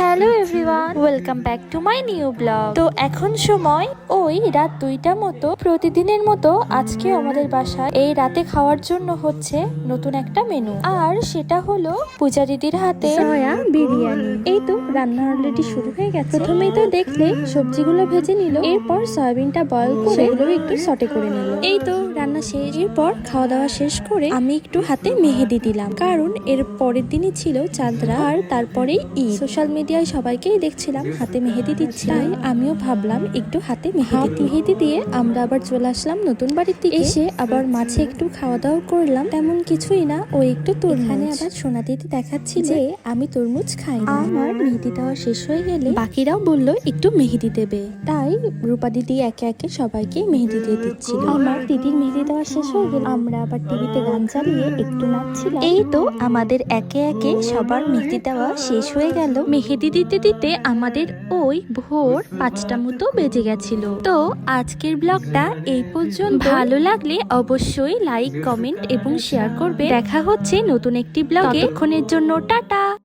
Hello everyone, welcome back to my new blog. তো এখন সময় ওই রাত 2টা মতো। প্রতিদিনের মতো আজকে আমাদের বাসায় এই রাতে খাওয়ার জন্য হচ্ছে নতুন একটা মেনু, আর সেটা হলো পূজা দিদির হাতে সয়া বিরিয়ানি। এই তো রান্না অলরেডি শুরু হয়ে গেছে। প্রথমেই তো দেখলে সবজিগুলো ভেজে নিল, এরপর সয়াবিনটা বয়েল করে সেগুলো একটু সটে করে নিল। এই তো রান্না শেষ। এরপর খাওয়া দাওয়া শেষ করে আমি একটু হাতে মেহেদি দিলাম, কারণ এর পরের দিনই ছিল চাঁদরা, আর তারপরেই ঈদ। সোশ্যাল মিডিয়ায় সবাইকেই দেখছিলাম হাতে মেহেদি দিচ্ছে, তাই আমিও ভাবলাম একটু হাতে মেহেদি দিয়ে আমরা আবার চলে আসলাম নতুন বাড়ির দিকে। এসে আবার মাছে একটু খাওয়া দাওয়া করলাম। তেমন কিছুই না, ও একটু এখানে আবার সোনা দিদি দেখাচ্ছি যে আমি তরমুজ খাই না। আমার মেহেদি দেওয়া শেষ হয়ে গেলে বাকিরাও বললো একটু মেহেদি দেবে, তাই রূপা দিদি একে একে সবাইকে মেহেদি দিয়ে দিচ্ছিল। আমার দিদির মেহেদি দেওয়া শেষ হয়ে গেল, আমরা আবার টিভিতে গান চালিয়ে একটু নাচছিলাম। এই তো আমাদের একে একে সবার মেহেদি দেওয়া শেষ হয়ে গেল। মেহেদি দিতে দিতে আমাদের ওই ভোর 5টা মতো বেজে গেছিল। তো আজকের ব্লগটা এই পর্যন্ত। ভালো লাগলে অবশ্যই লাইক, কমেন্ট এবং শেয়ার করবে। দেখা হচ্ছে নতুন একটি ব্লগে। ততক্ষণের জন্য টাটা।